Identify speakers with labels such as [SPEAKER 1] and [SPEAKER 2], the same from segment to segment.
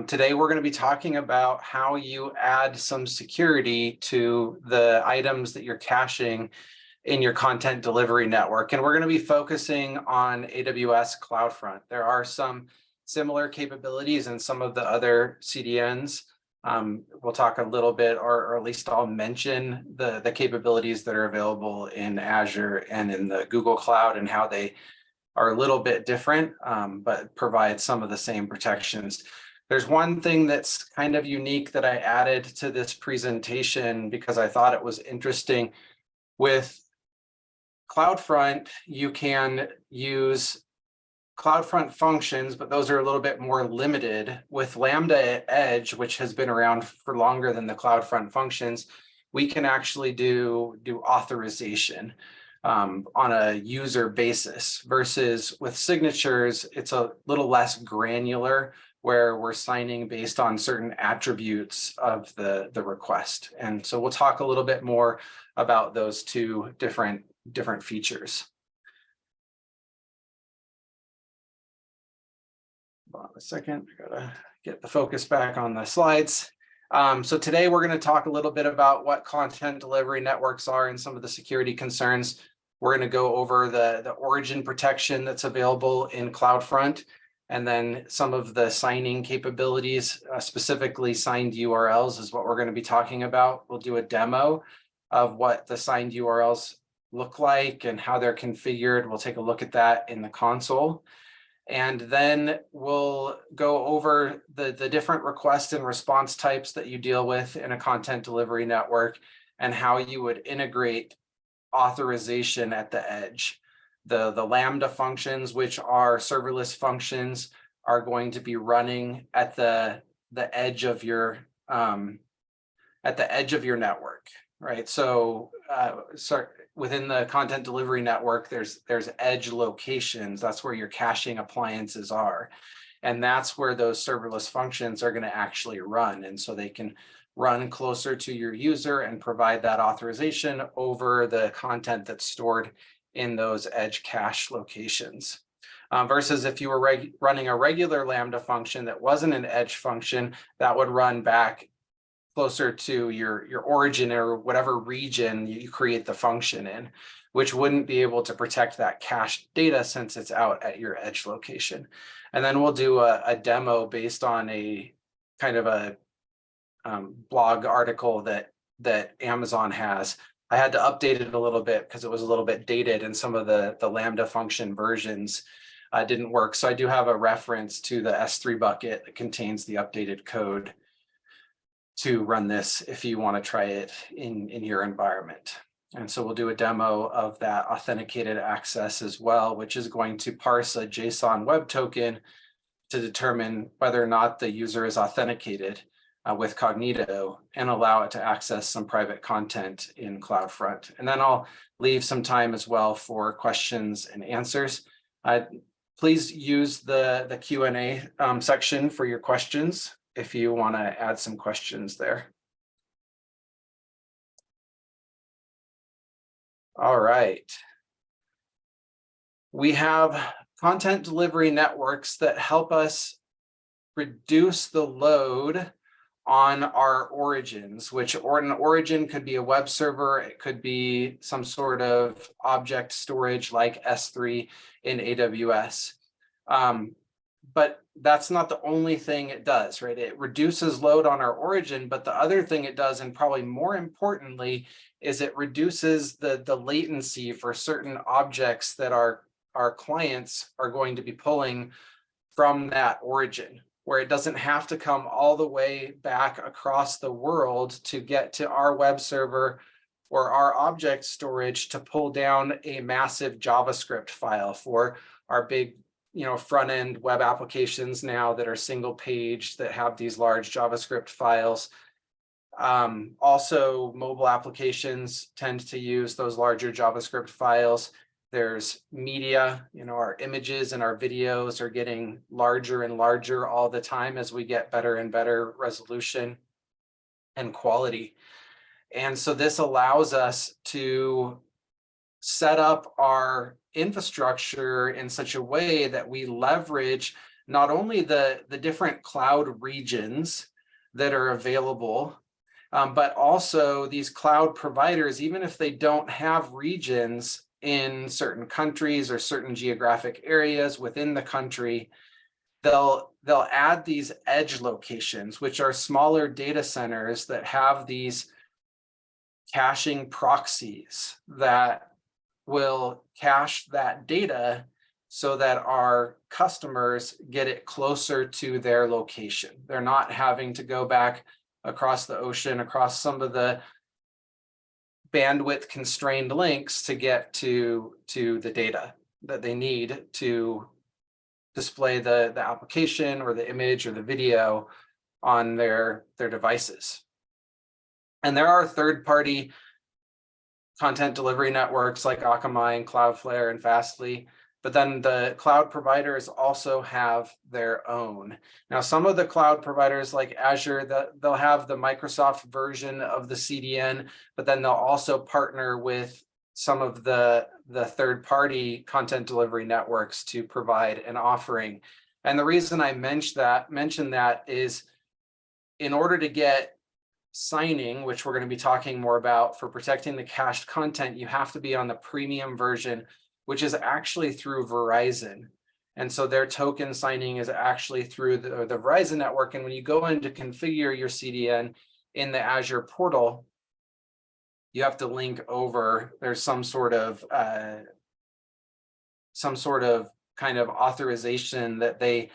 [SPEAKER 1] Today, we're going to be talking about how you add some security to the items that you're caching in your content delivery network. And we're going to be focusing on AWS CloudFront. There are some similar capabilities in some of the other CDNs. We'll talk a little bit, or at least I'll mention the capabilities that are available in Azure and in the Google Cloud and how they are a little bit different, but provide some of the same protections. There's one thing that's kind of unique that I added to this presentation because I thought it was interesting. With CloudFront, you can use CloudFront functions, but those are a little bit more limited. With Lambda Edge, which has been around for longer than the CloudFront functions, we can actually do authorization on a user basis, versus with signatures, it's a little less granular, where we're signing based on certain attributes of the request. And so we'll talk a little bit more about those two different features. Hold on a second, I gotta get the focus back on the slides. So today we're going to talk a little bit about what content delivery networks are and some of the security concerns. We're going to go over the origin protection that's available in CloudFront, and then some of the signing capabilities, specifically signed URLs is what we're going to be talking about. We'll do a demo of what the signed URLs look like and how they're configured. We'll take a look at that in the console. And then we'll go over the different request and response types that you deal with in a content delivery network and how you would integrate authorization at the edge. The Lambda functions, which are serverless functions, are going to be running at the edge of your network, right? So, within the content delivery network, there's edge locations. That's where your caching appliances are, and that's where those serverless functions are going to actually run. And so they can run closer to your user and provide that authorization over the content that's stored in those edge cache locations. Versus if you were running a regular Lambda function that wasn't an edge function, that would run back closer to your origin or whatever region you create the function in, which wouldn't be able to protect that cached data since it's out at your edge location. And then we'll do a demo based on a kind of a blog article that Amazon has. I had to update it a little bit because it was a little bit dated, and some of the Lambda function versions didn't work. So I do have a reference to the S3 bucket that contains the updated code to run this if you want to try it in your environment. And so we'll do a demo of that authenticated access as well, which is going to parse a JSON web token to determine whether or not the user is authenticated with Cognito and allow it to access some private content in CloudFront. And then I'll leave some time as well for questions and answers. Please use the Q&A section for your questions if you want to add some questions there. All right. We have content delivery networks that help us reduce the load on our origins, which an origin could be a web server, it could be some sort of object storage like S3 in AWS. But that's not the only thing it does, right? It reduces load on our origin, but the other thing it does, and probably more importantly, is it reduces the latency for certain objects that our clients are going to be pulling from that origin, where it doesn't have to come all the way back across the world to get to our web server or our object storage to pull down a massive JavaScript file for our big, front-end web applications now that are single page that have these large JavaScript files. Also, mobile applications tend to use those larger JavaScript files. There's media, our images and our videos are getting larger and larger all the time as we get better and better resolution and quality. And so this allows us to set up our infrastructure in such a way that we leverage not only the different cloud regions that are available, but also these cloud providers, even if they don't have regions in certain countries or certain geographic areas within the country, they'll add these edge locations, which are smaller data centers that have these caching proxies that will cache that data so that our customers get it closer to their location. They're not having to go back across the ocean, across some of the bandwidth constrained links to get to the data that they need to display the application or the image or the video on their devices. And there are third-party content delivery networks like Akamai and Cloudflare and Fastly, but then the cloud providers also have their own. Now, some of the cloud providers like Azure, they'll have the Microsoft version of the CDN, but then they'll also partner with some of the third-party content delivery networks to provide an offering. And the reason I mention that is in order to get signing, which we're going to be talking more about for protecting the cached content, you have to be on the premium version, which is actually through Verizon. And so their token signing is actually through the Verizon network. And when you go in to configure your CDN in the Azure portal, you have to link over, there's some sort of kind of authorization that they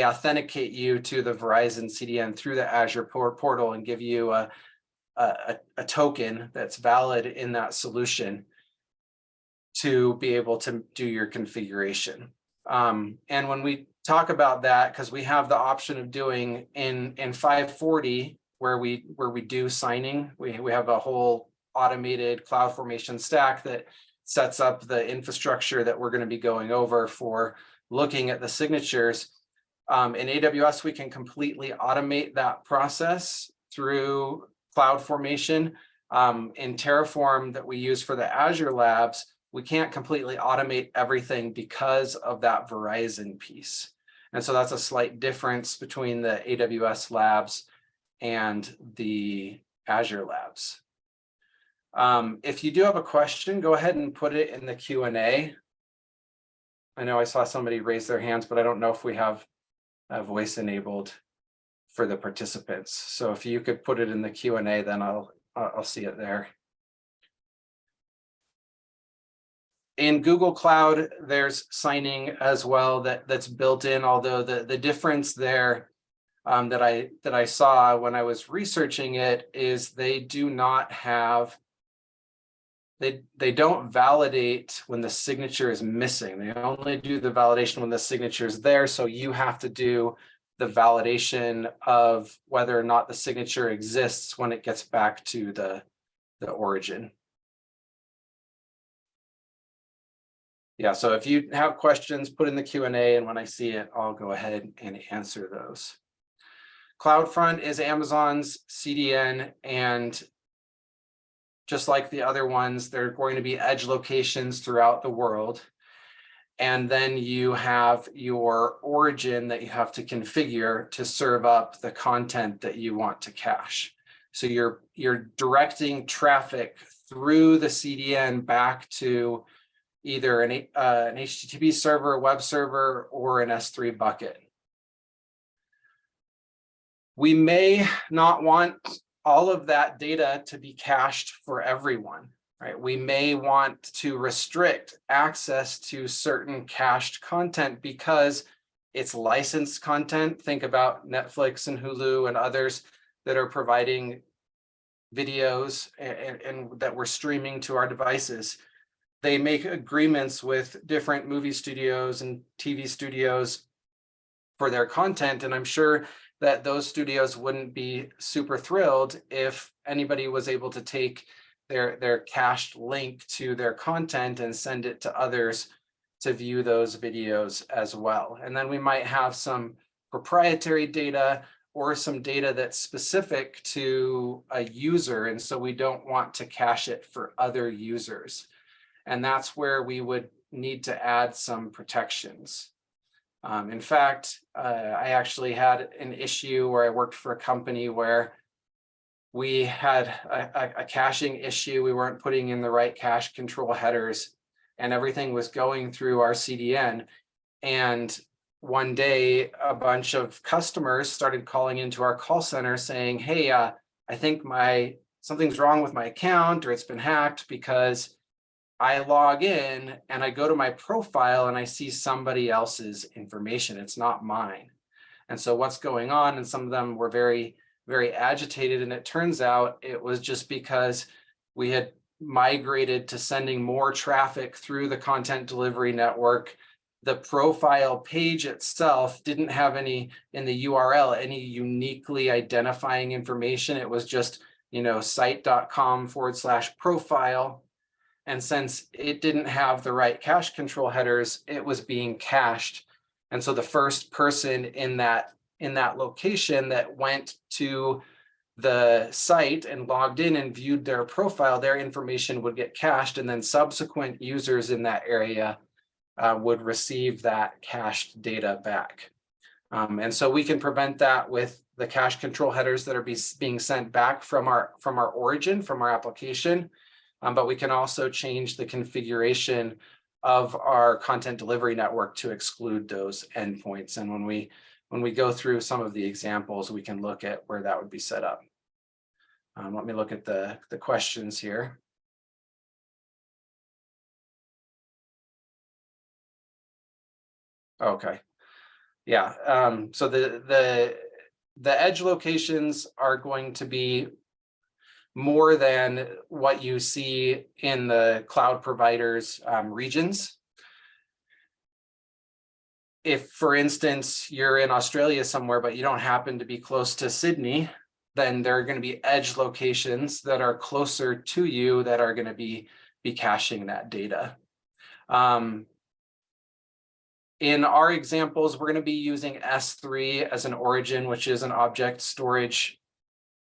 [SPEAKER 1] authenticate you to the Verizon CDN through the Azure portal and give you a token that's valid in that solution to be able to do your configuration. And when we talk about that, because we have the option of doing in 540 where we do signing, we have a whole automated CloudFormation stack that sets up the infrastructure that we're going to be going over for looking at the signatures. In AWS, we can completely automate that process through CloudFormation. In Terraform that we use for the Azure labs, we can't completely automate everything because of that Verizon piece. And so that's a slight difference between the AWS labs and the Azure labs. If you do have a question, go ahead and put it in the Q&A. I know I saw somebody raise their hands, but I don't know if we have a voice enabled for the participants. So if you could put it in the Q&A, then I'll see it there. In Google Cloud, there's signing as well that's built in, although the difference there that I saw when I was researching it is they do not have, they don't validate when the signature is missing. They only do the validation when the signature is there. So you have to do the validation of whether or not the signature exists when it gets back to the origin. Yeah, so if you have questions, put in the Q&A, and when I see it, I'll go ahead and answer those. CloudFront is Amazon's CDN, and just like the other ones, there are going to be edge locations throughout the world. And then you have your origin that you have to configure to serve up the content that you want to cache. So you're directing traffic through the CDN back to either an HTTP server, a web server, or an S3 bucket. We may not want all of that data to be cached for everyone, right? We may want to restrict access to certain cached content because it's licensed content. Think about Netflix and Hulu and others that are providing videos and that we're streaming to our devices. They make agreements with different movie studios and TV studios for their content. And I'm sure that those studios wouldn't be super thrilled if anybody was able to take their cached link to their content and send it to others to view those videos as well. And then we might have some proprietary data or some data that's specific to a user. And so we don't want to cache it for other users. And that's where we would need to add some protections. In fact, I actually had an issue where I worked for a company where we had a caching issue. We weren't putting in the right cache control headers, and everything was going through our CDN. And one day, a bunch of customers started calling into our call center saying, hey, I think something's wrong with my account, or it's been hacked, because I log in and I go to my profile and I see somebody else's information. It's not mine. And so what's going on? And some of them were very, very agitated. And it turns out it was just because we had migrated to sending more traffic through the content delivery network. The profile page itself didn't have any, in the URL, any uniquely identifying information. It was just, site.com/profile. And since it didn't have the right cache control headers, it was being cached. And so the first person in that location that went to the site and logged in and viewed their profile, their information would get cached, and then subsequent users in that area would receive that cached data back. And so we can prevent that with the cache control headers that are being sent back from our origin, from our application. But we can also change the configuration of our content delivery network to exclude those endpoints. And when we go through some of the examples, we can look at where that would be set up. Let me look at the questions here. Okay. Yeah. So the edge locations are going to be more than what you see in the cloud providers' regions. If, for instance, you're in Australia somewhere, but you don't happen to be close to Sydney, then there are going to be edge locations that are closer to you that are going to be caching that data. In our examples, we're going to be using S3 as an origin, which is an object storage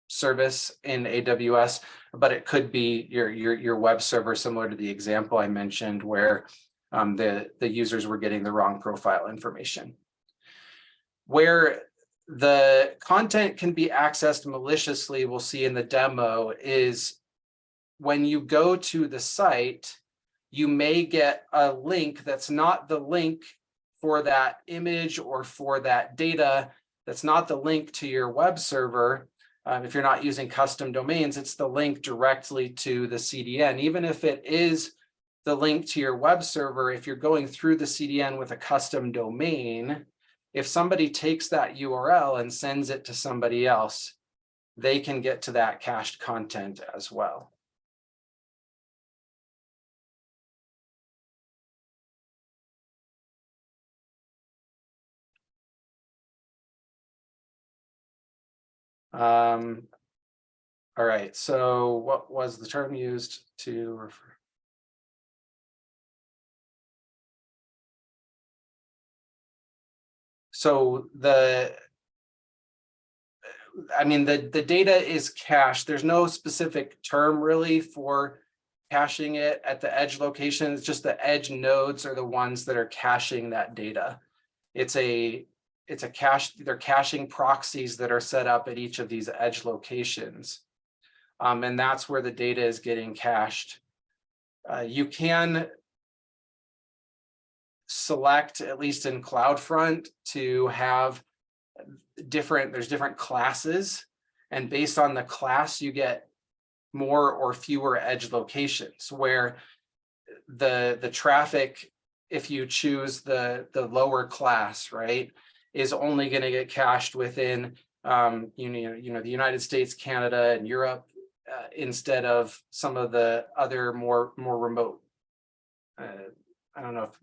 [SPEAKER 1] service in AWS, but it could be your web server, similar to the example I mentioned, where the users were getting the wrong profile information. Where the content can be accessed maliciously, we'll see in the demo, is when you go to the site, you may get a link that's not the link for that image or for that data. That's not the link to your web server. If you're not using custom domains, it's the link directly to the CDN. Even if it is the link to your web server, if you're going through the CDN with a custom domain, if somebody takes that URL and sends it to somebody else, they can get to that cached content as well. All right, so what was the term used to refer? So the data is cached. There's no specific term really for caching it at the edge location. It's just the edge nodes are the ones that are caching that data. It's a cache, they're caching proxies that are set up at each of these edge locations. And that's where the data is getting cached. You can select, at least in CloudFront, to have there's different classes, and based on the class, you get more or fewer edge locations, where the traffic, if you choose the lower class, right, is only going to get cached within the United States, Canada, and Europe, instead of some of the other more remote, I don't know if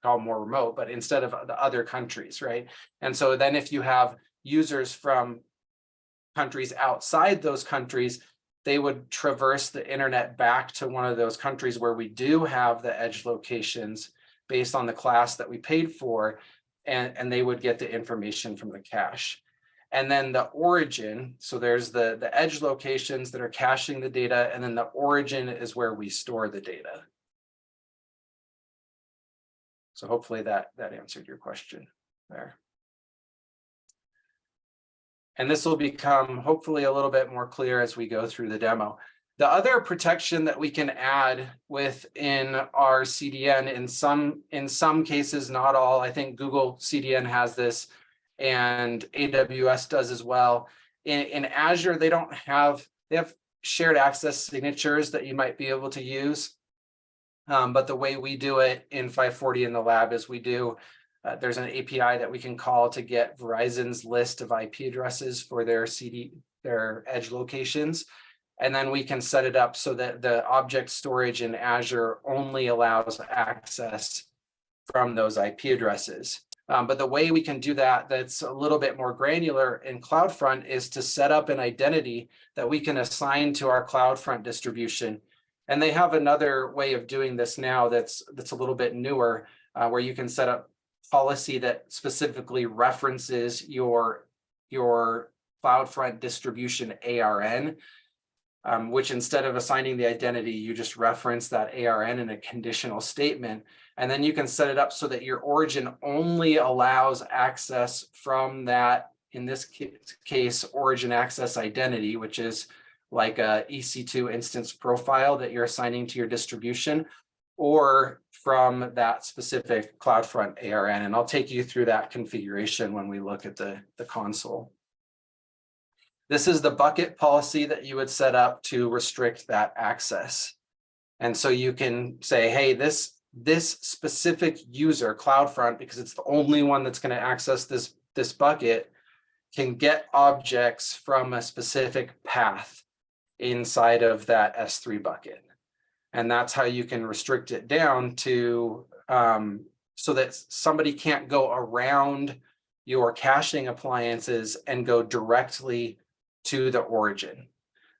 [SPEAKER 1] call more remote, but instead of the other countries, right? And so then if you have users from countries outside those countries, they would traverse the internet back to one of those countries where we do have the edge locations based on the class that we paid for, and they would get the information from the cache. And then the origin, so there's the edge locations that are caching the data, and then the origin is where we store the data. So hopefully that answered your question. there. And this will become hopefully a little bit more clear as we go through the demo. The other protection that we can add within our CDN, in some cases, not all, I think Google CDN has this and AWS does as well. In Azure, they have shared access signatures that you might be able to use. But the way we do it in 540 in the lab is there's an API that we can call to get Verizon's list of IP addresses for their edge locations. And then we can set it up so that the object storage in Azure only allows access from those IP addresses. But the way we can do that's a little bit more granular in CloudFront is to set up an identity that we can assign to our CloudFront distribution. And they have another way of doing this now that's a little bit newer, where you can set up policy that specifically references your CloudFront distribution ARN, which instead of assigning the identity, you just reference that ARN in a conditional statement. And then you can set it up so that your origin only allows access from that, in this case, origin access identity, which is like a EC2 instance profile that you're assigning to your distribution, or from that specific CloudFront ARN. And I'll take you through that configuration when we look at the console. This is the bucket policy that you would set up to restrict that access. And so you can say, hey, this specific user, CloudFront, because it's the only one that's going to access this bucket, can get objects from a specific path inside of that S3 bucket. And that's how you can restrict it down to so that somebody can't go around your caching appliances and go directly to the origin.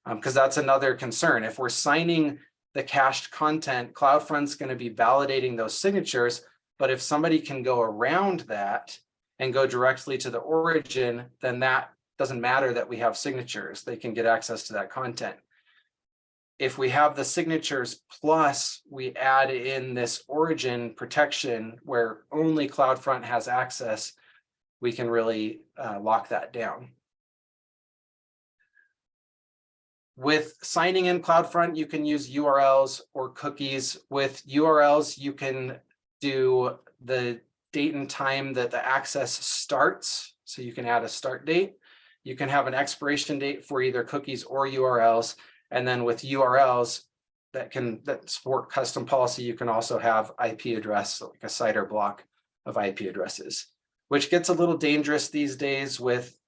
[SPEAKER 1] Because that's another concern. If we're signing the cached content, CloudFront's going to be validating those signatures. But if somebody can go around that and go directly to the origin, then that doesn't matter that we have signatures. They can get access to that content. If we have the signatures plus we add in this origin protection where only CloudFront has access, we can really lock that down. With signing in CloudFront, you can use URLs or cookies. With URLs, you can do the date and time that the access starts. So you can add a start date. You can have an expiration date for either cookies or URLs. And then with URLs that support custom policy, you can also have IP address, like a CIDR block of IP addresses, which gets a little dangerous these days with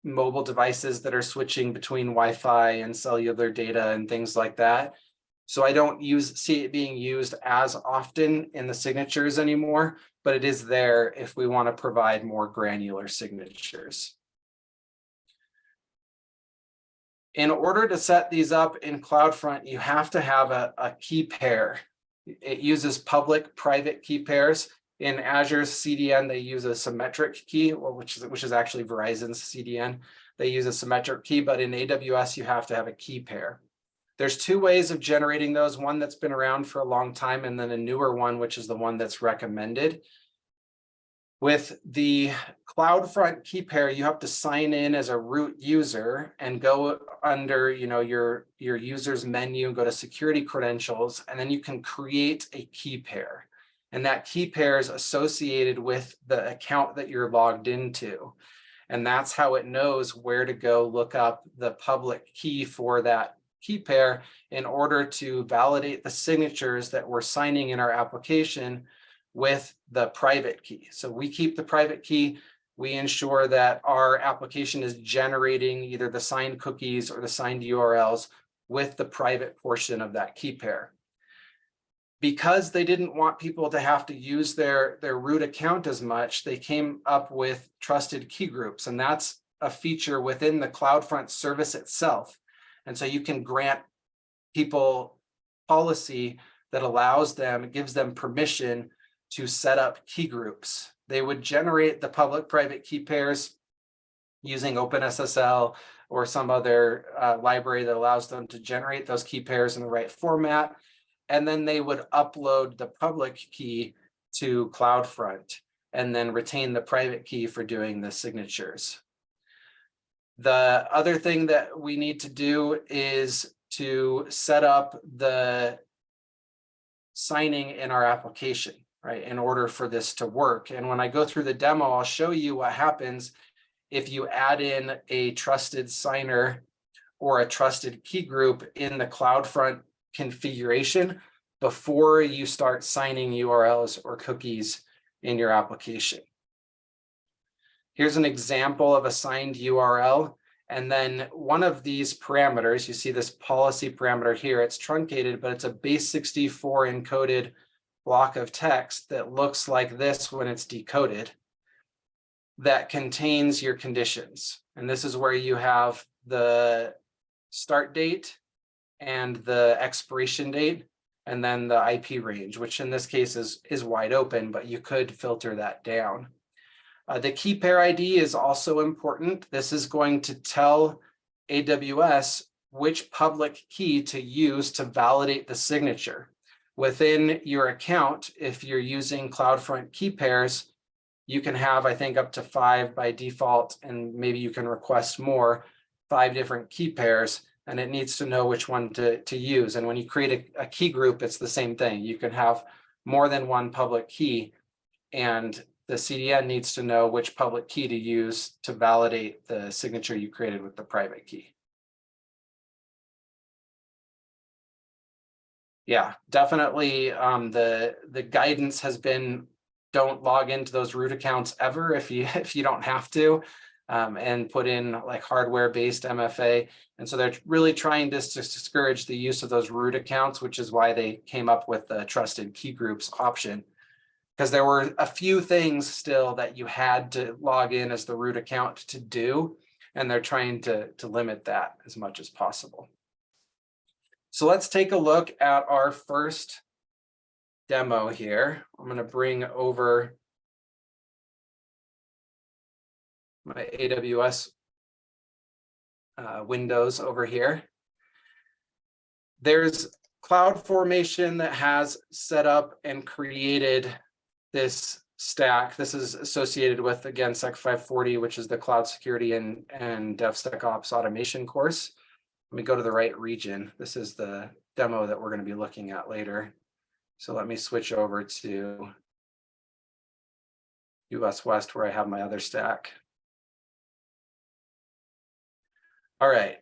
[SPEAKER 1] mobile devices that are switching between Wi-Fi and cellular data and things like that. So I don't see it being used as often in the signatures anymore, but it is there if we want to provide more granular signatures. In order to set these up in CloudFront, you have to have a key pair. It uses public-private key pairs. In Azure's CDN, they use a symmetric key, which is actually Verizon's CDN. They use a symmetric key, but in AWS, you have to have a key pair. There's two ways of generating those, one that's been around for a long time, and then a newer one, which is the one that's recommended. With the CloudFront key pair, you have to sign in as a root user and go under your user's menu, go to security credentials, and then you can create a key pair. And that key pair is associated with the account that you're logged into. And that's how it knows where to go look up the public key for that key pair in order to validate the signatures that we're signing in our application with the private key. So we keep the private key. We ensure that our application is generating either the signed cookies or the signed URLs with the private portion of that key pair. Because they didn't want people to have to use their root account as much, they came up with trusted key groups, and that's a feature within the CloudFront service itself. And so you can grant people policy that allows them, gives them permission to set up key groups. They would generate the public-private key pairs using OpenSSL or some other library that allows them to generate those key pairs in the right format. And then they would upload the public key to CloudFront. and then retain the private key for doing the signatures. The other thing that we need to do is to set up the signing in our application, right, in order for this to work. And when I go through the demo, I'll show you what happens if you add in a trusted signer or a trusted key group in the CloudFront configuration before you start signing URLs or cookies in your application. Here's an example of a signed URL. And then one of these parameters, you see this policy parameter here, it's truncated, but it's a base64 encoded block of text that looks like this when it's decoded, that contains your conditions. And this is where you have the start date and the expiration date, and then the IP range, which in this case is wide open, but you could filter that down. The key pair ID is also important. This is going to tell AWS which public key to use to validate the signature. Within your account, if you're using CloudFront key pairs, you can have, I think, up to 5 by default, and maybe you can request more, 5 different key pairs, and it needs to know which one to use. And when you create a key group, it's the same thing. You can have more than one public key, and the CDN needs to know which public key to use to validate the signature you created with the private key. Yeah, definitely. The guidance has been, don't log into those root accounts ever if you don't have to, and put in like hardware-based MFA. And so they're really trying to discourage the use of those root accounts, which is why they came up with the trusted key groups option. Because there were a few things still that you had to log in as the root account to do, and they're trying to limit that as much as possible. So let's take a look at our first demo here. I'm going to bring over my AWS windows over here. There's CloudFormation that has set up and created this stack. This is associated with, again, Sec 540, which is the cloud security and DevSecOps automation course. Let me go to the right region. This is the demo that we're going to be looking at later. So let me switch over to US West, where I have my other stack. All right.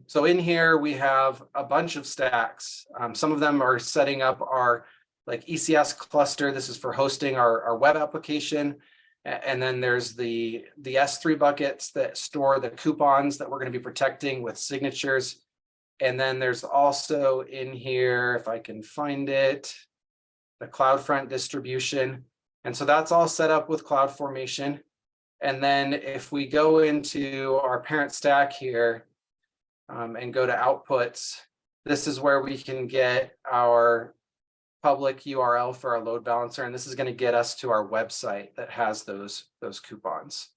[SPEAKER 1] So in here, we have a bunch of stacks. Some of them are setting up our like ECS cluster. This is for hosting our web application. And then there's the S3 buckets that store the coupons that we're going to be protecting with signatures. And then there's also in here, if I can find it, the CloudFront distribution. And so that's all set up with CloudFormation. And then if we go into our parent stack here and go to outputs, this is where we can get our public URL for our load balancer, and this is going to get us to our website that has those coupons.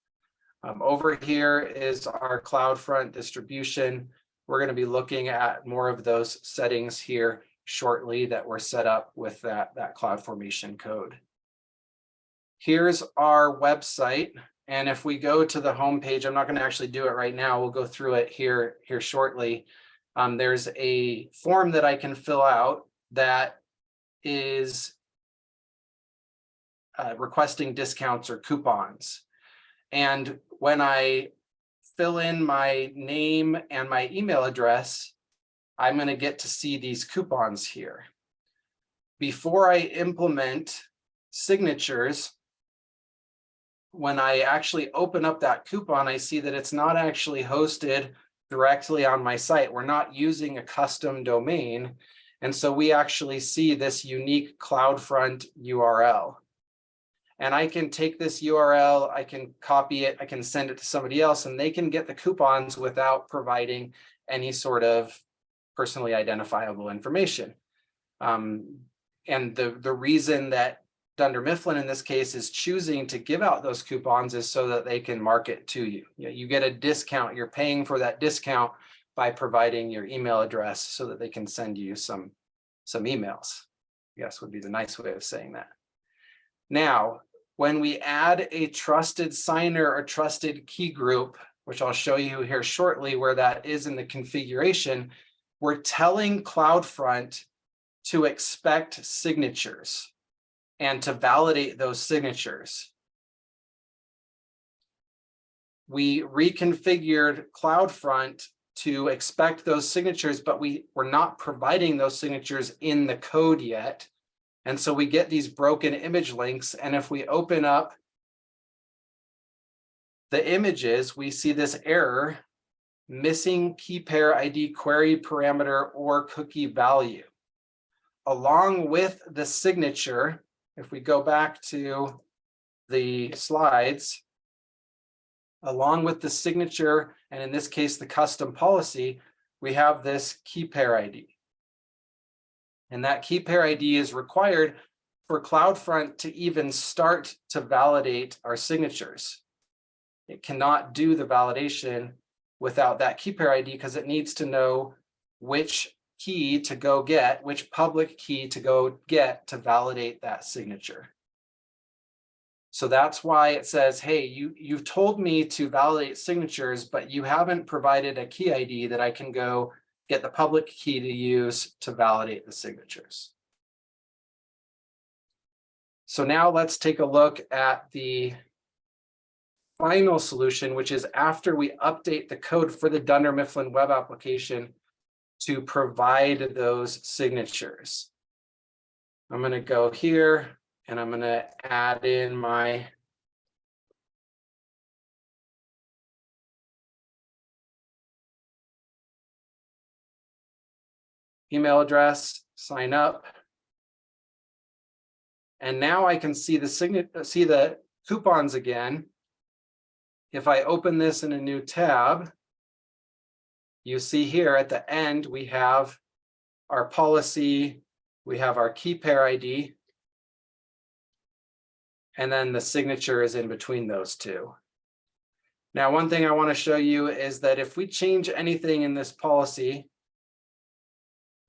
[SPEAKER 1] Over here is our CloudFront distribution. We're going to be looking at more of those settings here shortly that were set up with that CloudFormation code. Here's our website, and if we go to the home page, I'm not going to actually do it right now. We'll go through it here shortly. There's a form that I can fill out that is requesting discounts or coupons. And when I fill in my name and my email address, I'm going to get to see these coupons here. Before I implement signatures, when I actually open up that coupon, I see that it's not actually hosted directly on my site. We're not using a custom domain. And so we actually see this unique CloudFront URL. And I can take this URL, I can copy it, I can send it to somebody else, and they can get the coupons without providing any sort of personally identifiable information. And the reason that Dunder Mifflin in this case is choosing to give out those coupons is so that they can market to you. You get a discount, you're paying for that discount by providing your email address so that they can send you some emails. I guess would be the nice way of saying that. Now, when we add a trusted signer or trusted key group, which I'll show you here shortly where that is in the configuration, we're telling CloudFront to expect signatures and to validate those signatures. We reconfigured CloudFront to expect those signatures, but we're not providing those signatures in the code yet. And so we get these broken image links. And if we open up the images, we see this error, missing key pair ID query parameter or cookie value. Along with the signature, if we go back to the slides, along with the signature, and in this case, the custom policy, we have this key pair ID. And that key pair ID is required for CloudFront to even start to validate our signatures. It cannot do the validation without that key pair ID because it needs to know which key to go get, which public key to go get to validate that signature. So that's why it says, hey, you've told me to validate signatures, but you haven't provided a key ID that I can go get the public key to use to validate the signatures. So now let's take a look at the final solution, which is after we update the code for the Dunder Mifflin web application to provide those signatures. I'm going to go here and I'm going to add in my email address, sign up. And now I can see the coupons again. If I open this in a new tab, you see here at the end, we have our policy, we have our key pair ID, and then the signature is in between those two. Now, one thing I want to show you is that if we change anything in this policy,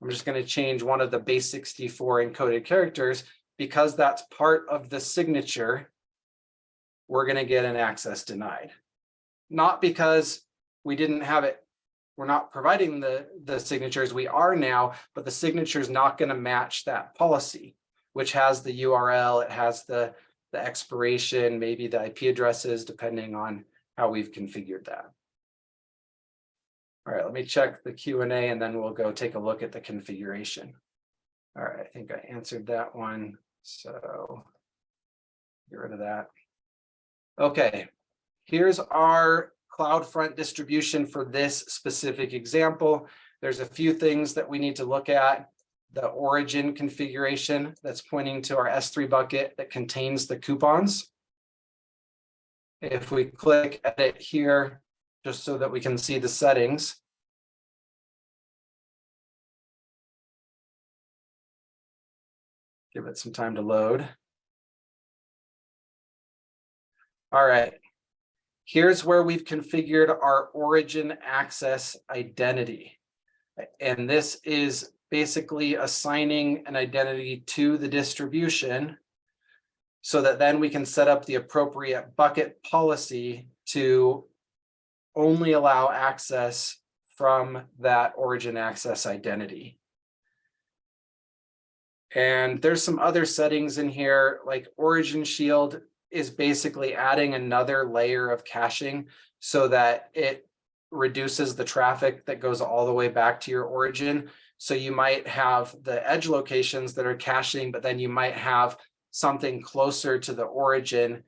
[SPEAKER 1] I'm just going to change one of the base 64 encoded characters because that's part of the signature, we're going to get an access denied. Not because we didn't have it, we're not providing the signatures, we are now, but the signature is not going to match that policy, which has the URL, it has the expiration, maybe the IP addresses, depending on how we've configured that. All right, let me check the Q&A and then we'll go take a look at the configuration. All right, I think I answered that one, so get rid of that. Okay, here's our CloudFront distribution for this specific example. There's a few things that we need to look at. The origin configuration that's pointing to our S3 bucket that contains the coupons. If we click edit here, just so that we can see the settings. Give it some time to load. All right, here's where we've configured our origin access identity. And this is basically assigning an identity to the distribution so that then we can set up the appropriate bucket policy to only allow access from that origin access identity. And there's some other settings in here, like origin shield is basically adding another layer of caching so that it reduces the traffic that goes all the way back to your origin. So you might have the edge locations that are caching, but then you might have something closer to the origin,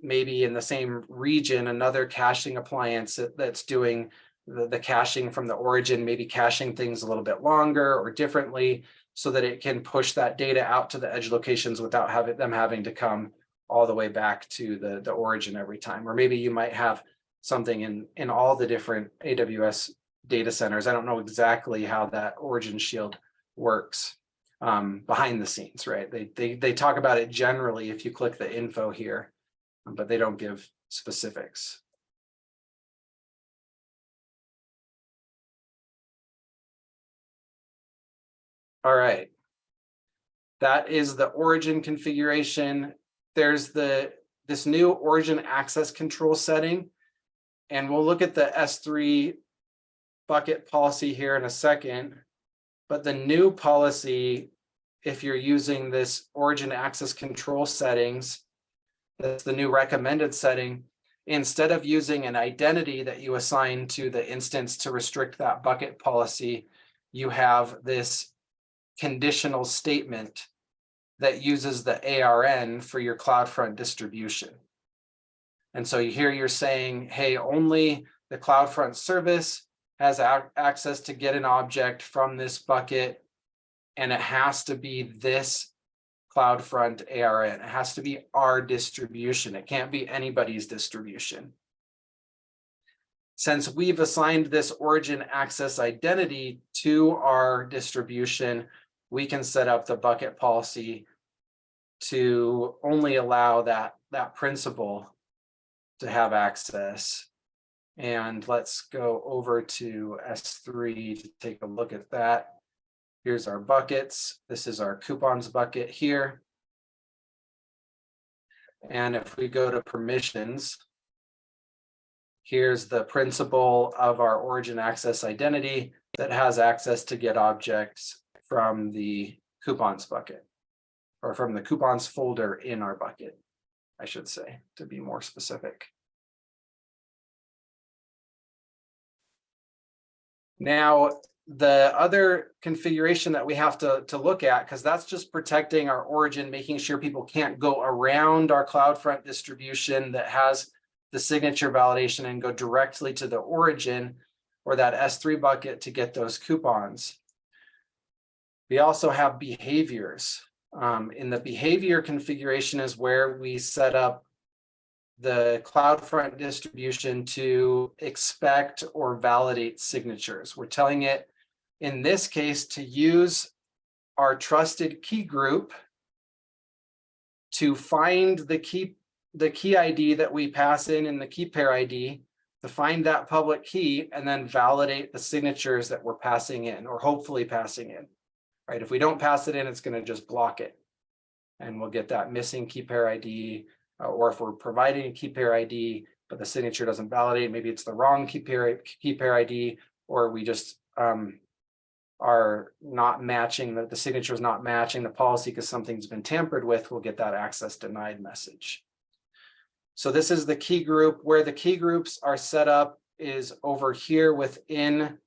[SPEAKER 1] maybe in the same region, another caching appliance that's doing the caching from the origin, maybe caching things a little bit longer or differently so that it can push that data out to the edge locations without them having to come all the way back to the origin every time. Or maybe you might have something in all the different AWS data centers. I don't know exactly how that origin shield works behind the scenes, right? They talk about it generally if you click the info here, but they don't give specifics. All right, that is the origin configuration. there's this new origin access control setting, and we'll look at the S3 bucket policy here in a second. But the new policy, if you're using this origin access control settings, that's the new recommended setting. Instead of using an identity that you assign to the instance to restrict that bucket policy, you have this conditional statement that uses the ARN for your CloudFront distribution. And so here you're saying, hey, only the CloudFront service has access to get an object from this bucket, and it has to be this CloudFront ARN. It has to be our distribution. It can't be anybody's distribution. Since we've assigned this origin access identity to our distribution, we can set up the bucket policy to only allow that principal to have access. And let's go over to S3 to take a look at that. Here's our buckets. This is our coupons bucket here. And if we go to permissions, here's the principal of our origin access identity that has access to get objects from the coupons bucket, or from the coupons folder in our bucket, I should say, to be more specific. Now, the other configuration that we have to look at, because that's just protecting our origin, making sure people can't go around our CloudFront distribution that has the signature validation and go directly to the origin or that S3 bucket to get those coupons. We also have behaviors. In the behavior configuration is where we set up the CloudFront distribution to expect or validate signatures. We're telling it, in this case, to use our trusted key group to find the key ID that we pass in the key pair ID, to find that public key, and then validate the signatures that we're passing in, or hopefully passing in. Right? If we don't pass it in, it's going to just block it, and we'll get that missing key pair ID. Or if we're providing a key pair ID, but the signature doesn't validate, maybe it's the wrong key pair ID, or we just are not matching, the signature is not matching the policy because something's been tampered with, we'll get that access denied message. So this is the key group. Where the key groups are set up is over here within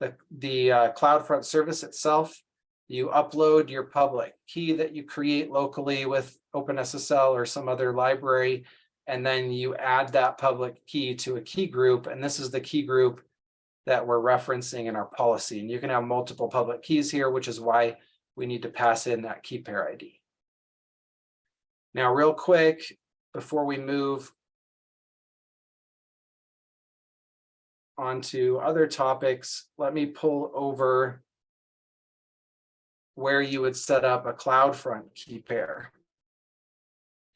[SPEAKER 1] the CloudFront service itself. You upload your public key that you create locally with OpenSSL or some other library, and then you add that public key to a key group, and this is the key group that we're referencing in our policy. And you can have multiple public keys here, which is why we need to pass in that key pair ID. Now, real quick, before we move on to other topics, let me pull over where you would set up a CloudFront key pair.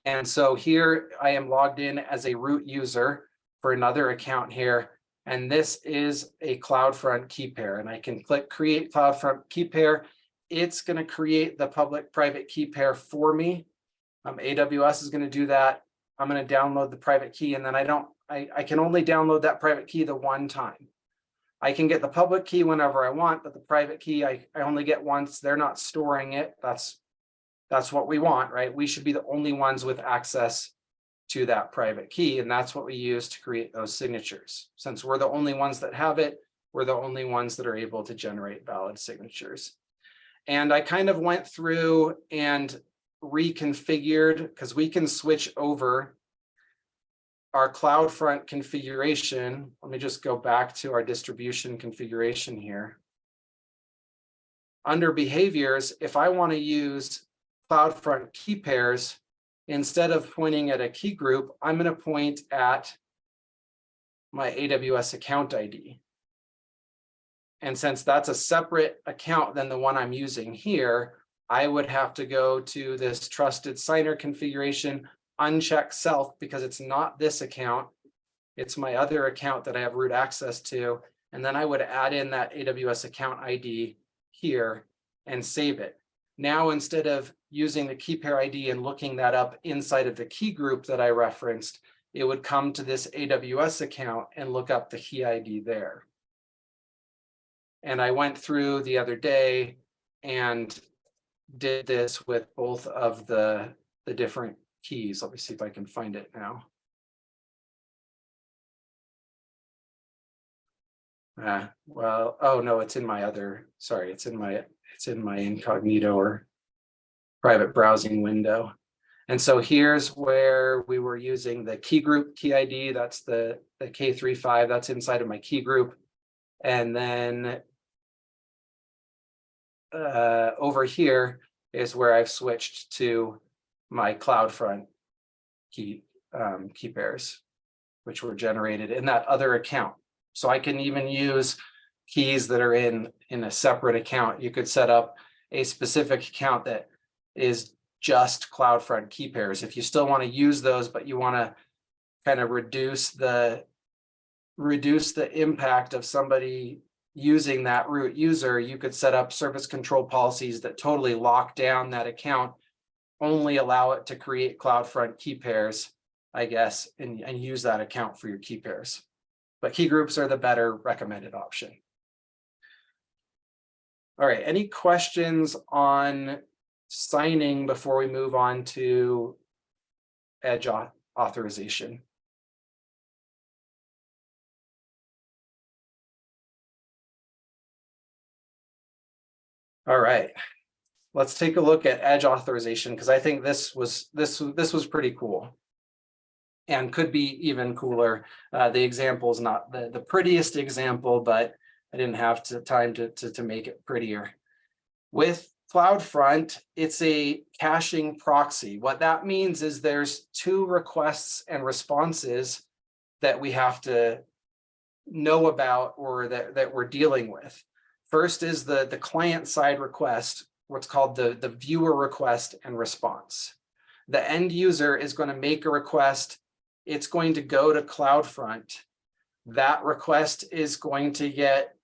[SPEAKER 1] And so here I am logged in as a root user for another account here, and this is a CloudFront key pair, and I can click create CloudFront key pair. It's going to create the public private key pair for me. AWS is going to do that. I'm going to download the private key, and then I can only download that private key the one time. I can get the public key whenever I want, but the private key I only get once. They're not storing it. That's what we want, right? We should be the only ones with access to that private key, and that's what we use to create those signatures. Since we're the only ones that have it, we're the only ones that are able to generate valid signatures. And I kind of went through and reconfigured, because we can switch over our CloudFront configuration. Let me just go back to our distribution configuration here. Under behaviors, if I want to use CloudFront key pairs, instead of pointing at a key group, I'm going to point at my AWS account ID. And since that's a separate account than the one I'm using here, I would have to go to this trusted signer configuration, uncheck self, because it's not this account, it's my other account that I have root access to. And then I would add in that AWS account ID here and save it. Now, instead of using the key pair ID and looking that up inside of the key group that I referenced, it would come to this AWS account and look up the key ID there. And I went through the other day and did this with both of the different keys. Let me see if I can find it now. Well, oh no, it's in my other, sorry, it's in my incognito or private browsing window. And so here's where we were using the key group key ID. That's the K35, that's inside of my key group. And then over here is where I've switched to my CloudFront key pairs, which were generated in that other account. So I can even use keys that are in a separate account. You could set up a specific account that is just CloudFront key pairs. If you still want to use those, but you want to kind of reduce the impact of somebody using that root user, you could set up service control policies that totally lock down that account, only allow it to create CloudFront key pairs, I guess, and use that account for your key pairs. But key groups are the better recommended option. All right, any questions on signing before we move on to edge authorization? All right, let's take a look at edge authorization, because I think this was pretty cool and could be even cooler. The example is not the prettiest example, but I didn't have time to make it prettier. With CloudFront, it's a caching proxy. What that means is there's two requests and responses that we have to know about, or that we're dealing with. First is the client side request, what's called the viewer request and response. The end user is going to make a request. It's going to go to CloudFront. That request is going to get,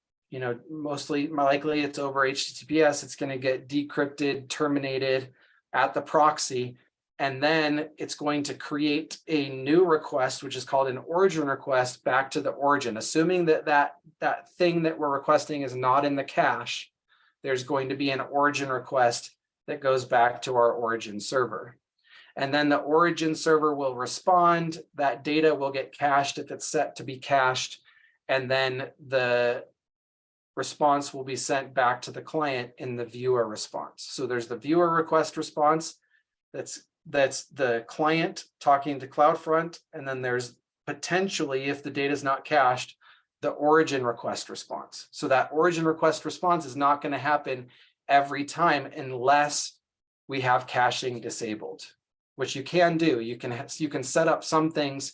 [SPEAKER 1] mostly likely it's over HTTPS. It's going to get decrypted, terminated at the proxy. And then it's going to create a new request, which is called an origin request, back to the origin. Assuming that thing that we're requesting is not in the cache, there's going to be an origin request that goes back to our origin server. And then the origin server will respond. That data will get cached if it's set to be cached. And then the response will be sent back to the client in the viewer response. So there's the viewer request response. That's the client talking to CloudFront. And then there's potentially, if the data is not cached, the origin request response. So that origin request response is not going to happen every time unless we have caching disabled, which you can do. You can set up some things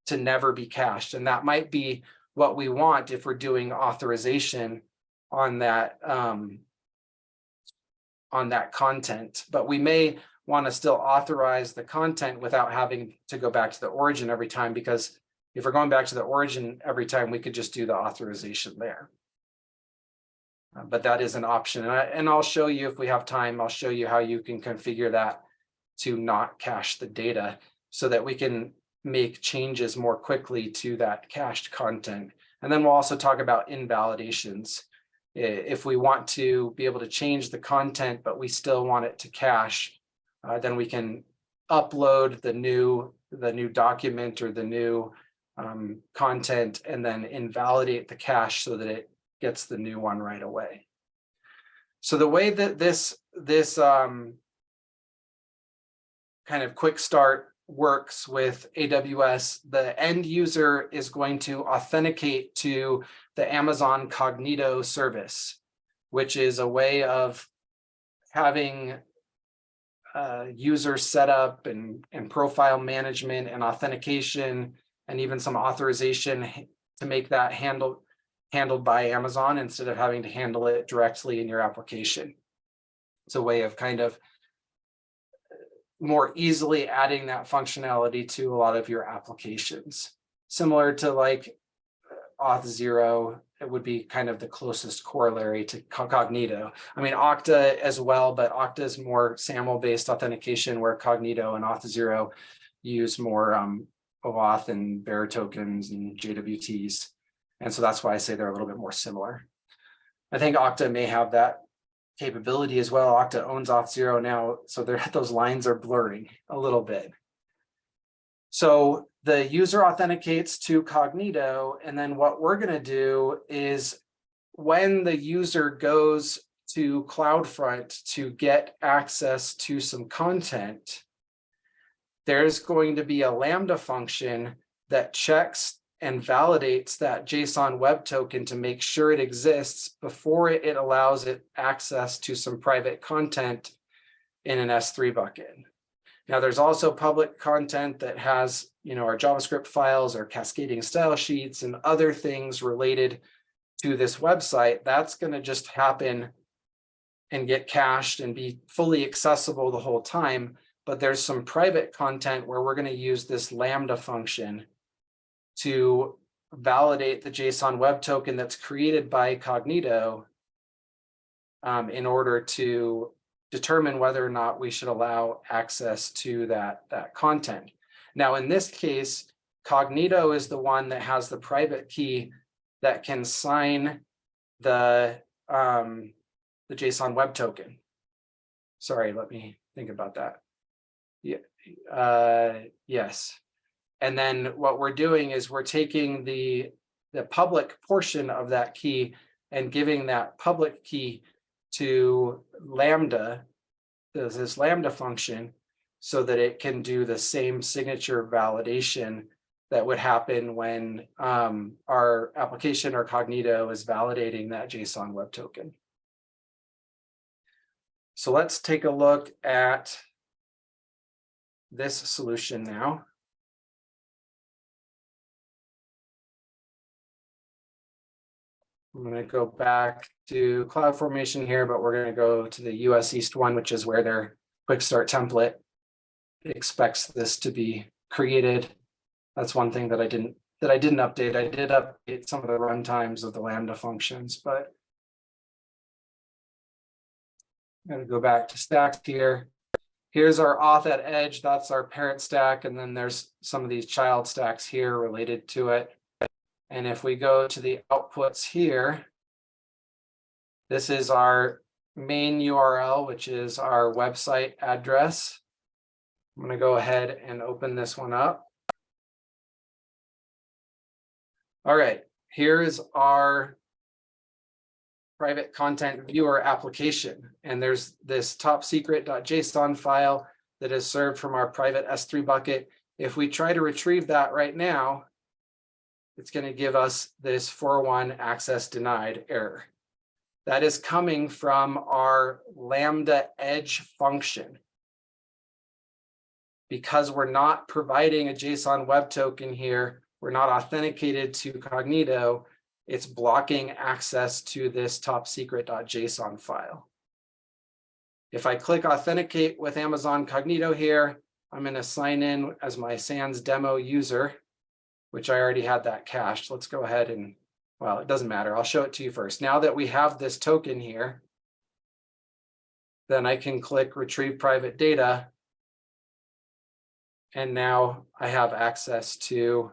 [SPEAKER 1] to never be cached. And that might be what we want if we're doing authorization on that content. But we may want to still authorize the content without having to go back to the origin every time, because if we're going back to the origin every time, we could just do the authorization there. But that is an option. And I'll show you, if we have time, I'll show you how you can configure that to not cache the data so that we can make changes more quickly to that cached content. And then we'll also talk about invalidations. If we want to be able to change the content, but we still want it to cache, then we can upload the new document or the new content and then invalidate the cache so that it gets the new one right away. So the way that this kind of quick start works with AWS, the end user is going to authenticate to the Amazon Cognito service, which is a way of having user setup and profile management and authentication and even some authorization to make that handled by Amazon instead of having to handle it directly in your application. It's a way of kind of more easily adding that functionality to a lot of your applications. Similar to like Auth0, it would be kind of the closest corollary to Cognito. I mean, Okta as well, but Okta is more SAML-based authentication, where Cognito and Auth0 use more OAuth and bearer tokens and JWTs. And so that's why I say they're a little bit more similar. I think Okta may have that capability as well. Okta owns Auth0 now, so those lines are blurring a little bit. So the user authenticates to Cognito, and then what we're going to do is when the user goes to CloudFront to get access to some content, there's going to be a Lambda function that checks and validates that JSON web token to make sure it exists before it allows it access to some private content in an S3 bucket. Now, there's also public content that has, our JavaScript files or cascading style sheets and other things related to this website. That's going to just happen and get cached and be fully accessible the whole time. But there's some private content where we're going to use this Lambda function to validate the JSON web token that's created by Cognito in order to determine whether or not we should allow access to that content. Now, in this case, Cognito is the one that has the private key that can sign the JSON web token. Sorry, let me think about that. Yeah, yes. And then what we're doing is we're taking the public portion of that key and giving that public key to Lambda, this Lambda function, so that it can do the same signature validation that would happen when our application or Cognito is validating that JSON web token. So let's take a look at this solution now. I'm going to go back to CloudFormation here, but we're going to go to the US East one, which is where their quick start template expects this to be created. That's one thing that I didn't update. I did update some of the runtimes of the Lambda functions, but I'm going to go back to stacks here. Here's our auth at edge. That's our parent stack. And then there's some of these child stacks here related to it. And if we go to the outputs here, this is our main URL, which is our website address. I'm going to go ahead and open this one up. All right, here's our private content viewer application. And there's this top secret.json file that is served from our private S3 bucket. If we try to retrieve that right now, it's going to give us this 401 access denied error. That is coming from our Lambda edge function. Because we're not providing a JSON web token here, we're not authenticated to Cognito, it's blocking access to this top secret.json file. If I click authenticate with Amazon Cognito here, I'm going to sign in as my Sans demo user, which I already had that cached. Let's go ahead and, well, it doesn't matter. I'll show it to you first. Now that we have this token here, then I can click retrieve private data. And now I have access to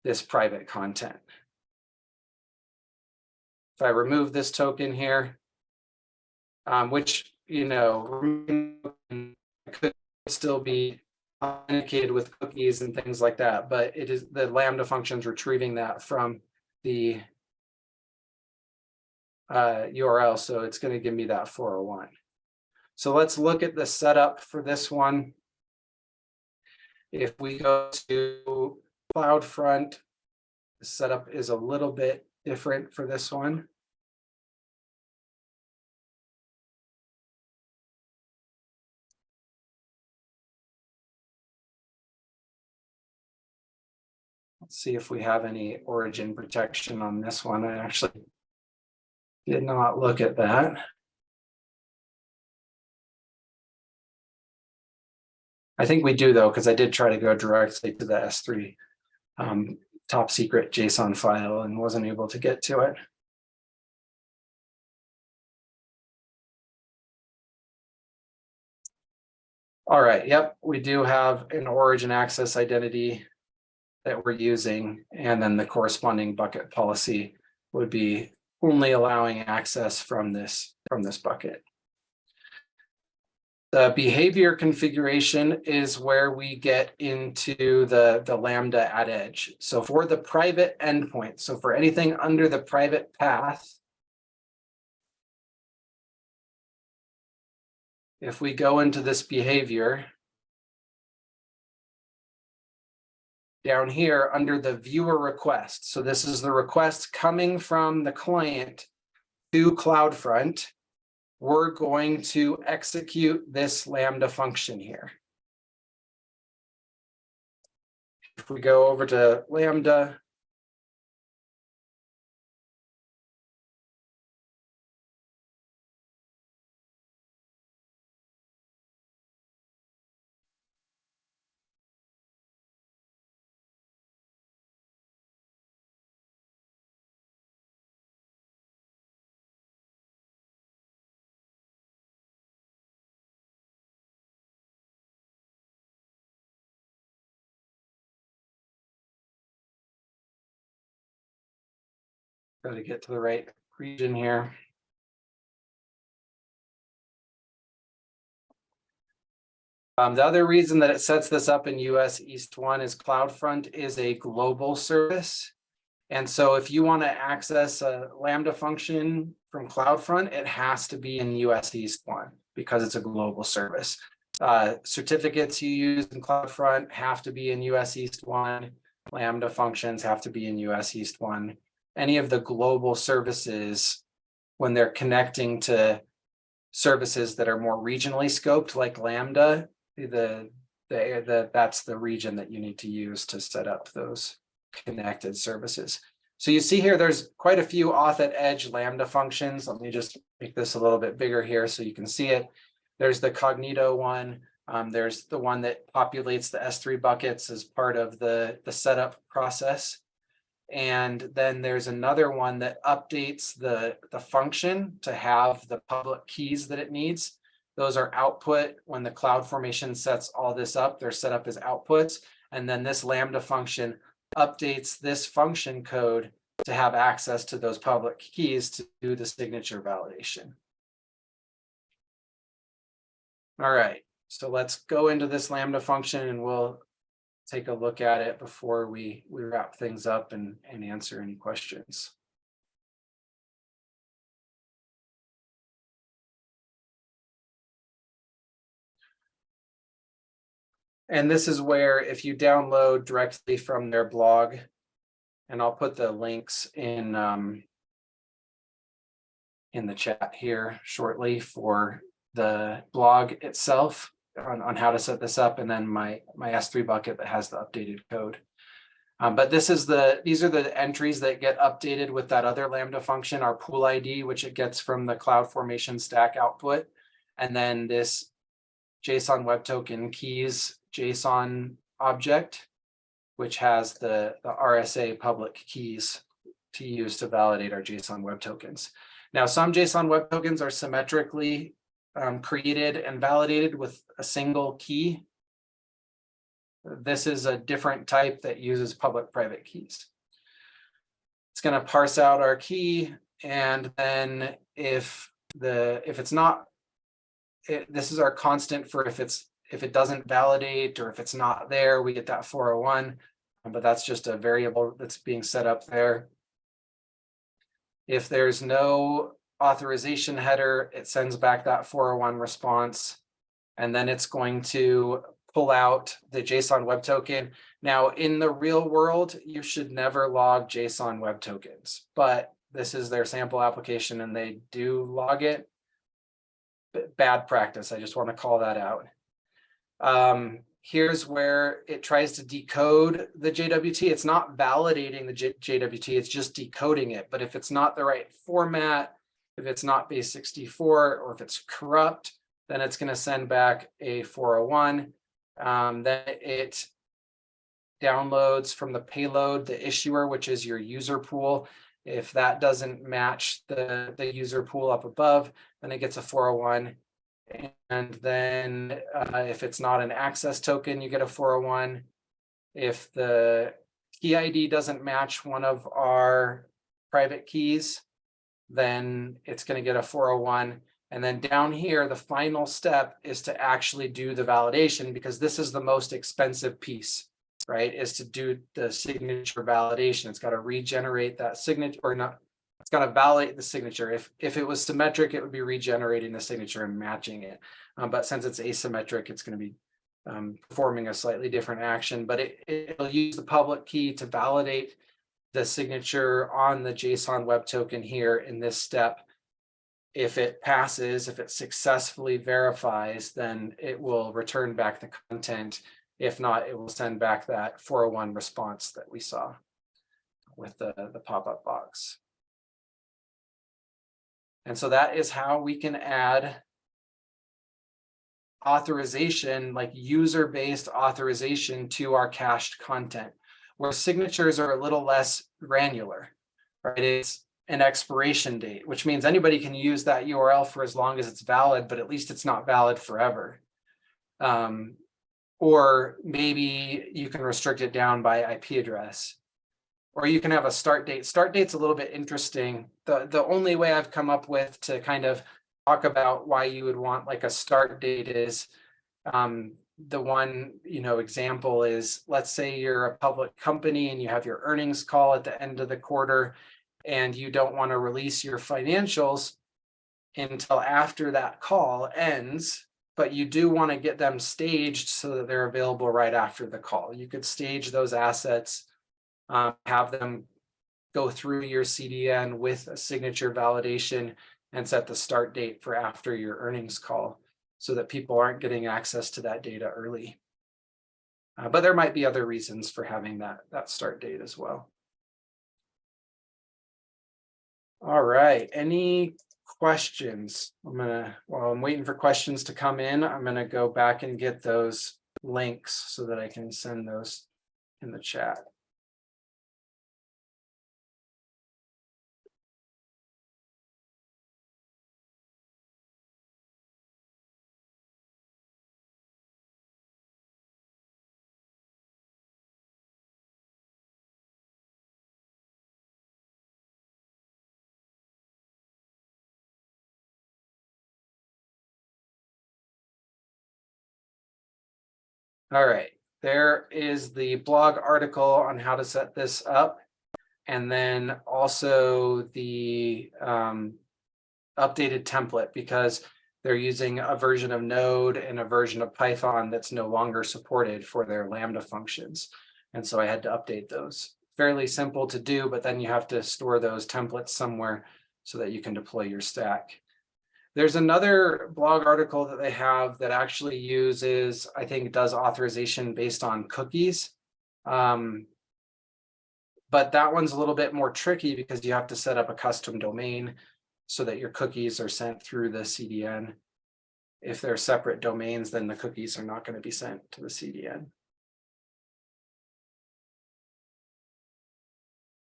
[SPEAKER 1] this private content. If I remove this token here, which, could still be authenticated with cookies and things like that, but it is the Lambda functions retrieving that from the URL, so it's going to give me that 401. So let's look at the setup for this one. If we go to CloudFront, the setup is a little bit different for this one. Let's see if we have any origin protection on this one. I actually did not look at that. I think we do, though, because I did try to go directly to the S3 top secret JSON file and wasn't able to get to it. All right, yep, we do have an origin access identity that we're using, and then the corresponding bucket policy would be only allowing access from this bucket. The behavior configuration is where we get into the Lambda at edge. So for the private endpoint, so for anything under the private path, if we go into this behavior, down here under the viewer request, so this is the request coming from the client to CloudFront, we're going to execute this Lambda function here. If we go over to Lambda, got to get to the right region here. The other reason that it sets this up in US East 1 is CloudFront is a global service. And so if you want to access a Lambda function from CloudFront, it has to be in US East 1 because it's a global service. Certificates you use in CloudFront have to be in US East 1. Lambda functions have to be in US East 1. Any of the global services, when they're connecting to services that are more regionally scoped, like Lambda, that's the region that you need to use to set up those connected services. So you see here, there's quite a few auth at edge Lambda functions. Let me just make this a little bit bigger here so you can see it. There's the Cognito one. There's the one that populates the S3 buckets as part of the setup process. And then there's another one that updates the function to have the public keys that it needs. Those are output. When the CloudFormation sets all this up, they're set up as outputs. And then this Lambda function updates this function code to have access to those public keys to do the signature validation. All right, so let's go into this Lambda function and we'll take a look at it before we wrap things up and answer any questions. And this is where if you download directly from their blog, and I'll put the links in the chat here shortly for the blog itself on how to set this up, and then my S3 bucket that has the updated code. But these are the entries that get updated with that other Lambda function, our pool ID, which it gets from the CloudFormation stack output, and then this JSON Web Token keys JSON object, which has the RSA public keys to use to validate our JSON Web Tokens. Now, some JSON Web Tokens are symmetrically created and validated with a single key. This is a different type that uses public-private keys. It's going to parse out our key, and then if it's not, this is our constant for if it doesn't validate or if it's not there, we get that 401, but that's just a variable that's being set up there. If there's no authorization header, it sends back that 401 response, and then it's going to pull out the JSON Web Token. Now, in the real world, you should never log JSON Web Tokens, but this is their sample application and they do log it. Bad practice, I just want to call that out. Here's where it tries to decode the JWT. It's not validating the JWT, it's just decoding it. But if it's not the right format, if it's not base 64, or if it's corrupt, then it's going to send back a 401. Then it downloads from the payload, the issuer, which is your user pool. If that doesn't match the user pool up above, then it gets a 401. And then if it's not an access token, you get a 401. If the key ID doesn't match one of our private keys, then it's going to get a 401. And then down here, the final step is to actually do the validation, because this is the most expensive piece, right? Is to do the signature validation. It's got to regenerate that signature, or not, it's got to validate the signature. If it was symmetric, it would be regenerating the signature and matching it. But since it's asymmetric, it's going to be performing a slightly different action, but it'll use the public key to validate the signature on the JSON web token here in this step. If it passes, if it successfully verifies, then it will return back the content. If not, it will send back that 401 response that we saw with the pop-up box. And so that is how we can add authorization, like user-based authorization, to our cached content, where signatures are a little less granular, right? It's an expiration date, which means anybody can use that URL for as long as it's valid, but at least it's not valid forever. Or maybe you can restrict it down by IP address, or you can have a start date. Start date's a little bit interesting. The only way I've come up with to kind of talk about why you would want like a start date is the one, example is, let's say you're a public company and you have your earnings call at the end of the quarter, and you don't want to release your financials until after that call ends, but you do want to get them staged so that they're available right after the call. You could stage those assets, have them go through your CDN with a signature validation, and set the start date for after your earnings call so that people aren't getting access to that data early. But there might be other reasons for having that start date as well. All right, any questions? While I'm waiting for questions to come in, I'm gonna go back and get those links so that I can send those in the chat. All right, there is the blog article on how to set this up, and then also the updated template, because they're using a version of Node and a version of Python that's no longer supported for their Lambda functions. And so I had to update those. Fairly simple to do, but then you have to store those templates somewhere so that you can deploy your stack. There's another blog article that they have that actually uses, I think, does authorization based on cookies. But that one's a little bit more tricky because you have to set up a custom domain so that your cookies are sent through the CDN. If they're separate domains, then the cookies are not going to be sent to the CDN.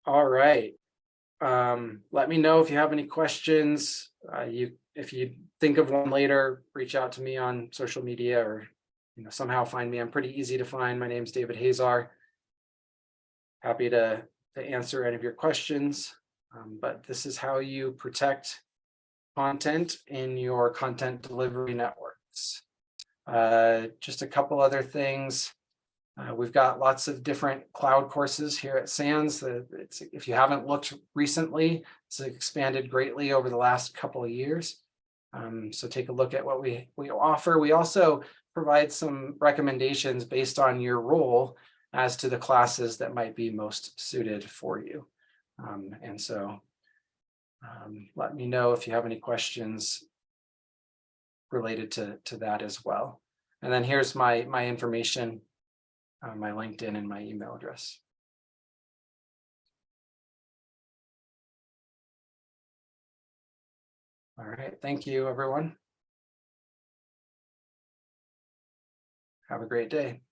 [SPEAKER 1] All right. Let me know if you have any questions. If you think of one later, reach out to me on social media, or somehow find me. I'm pretty easy to find. My name's David Hazar. Happy to answer any of your questions. But this is how you protect content in your content delivery networks. Just a couple other things. We've got lots of different cloud courses here at SANS. If you haven't looked recently, it's expanded greatly over the last couple of years. So take a look at what we offer. We also provide some recommendations based on your role as to the classes that might be most suited for you. And so let me know if you have any questions related to that as well. And then here's my information, my LinkedIn and my email address. All right, thank you, everyone. Have a great day.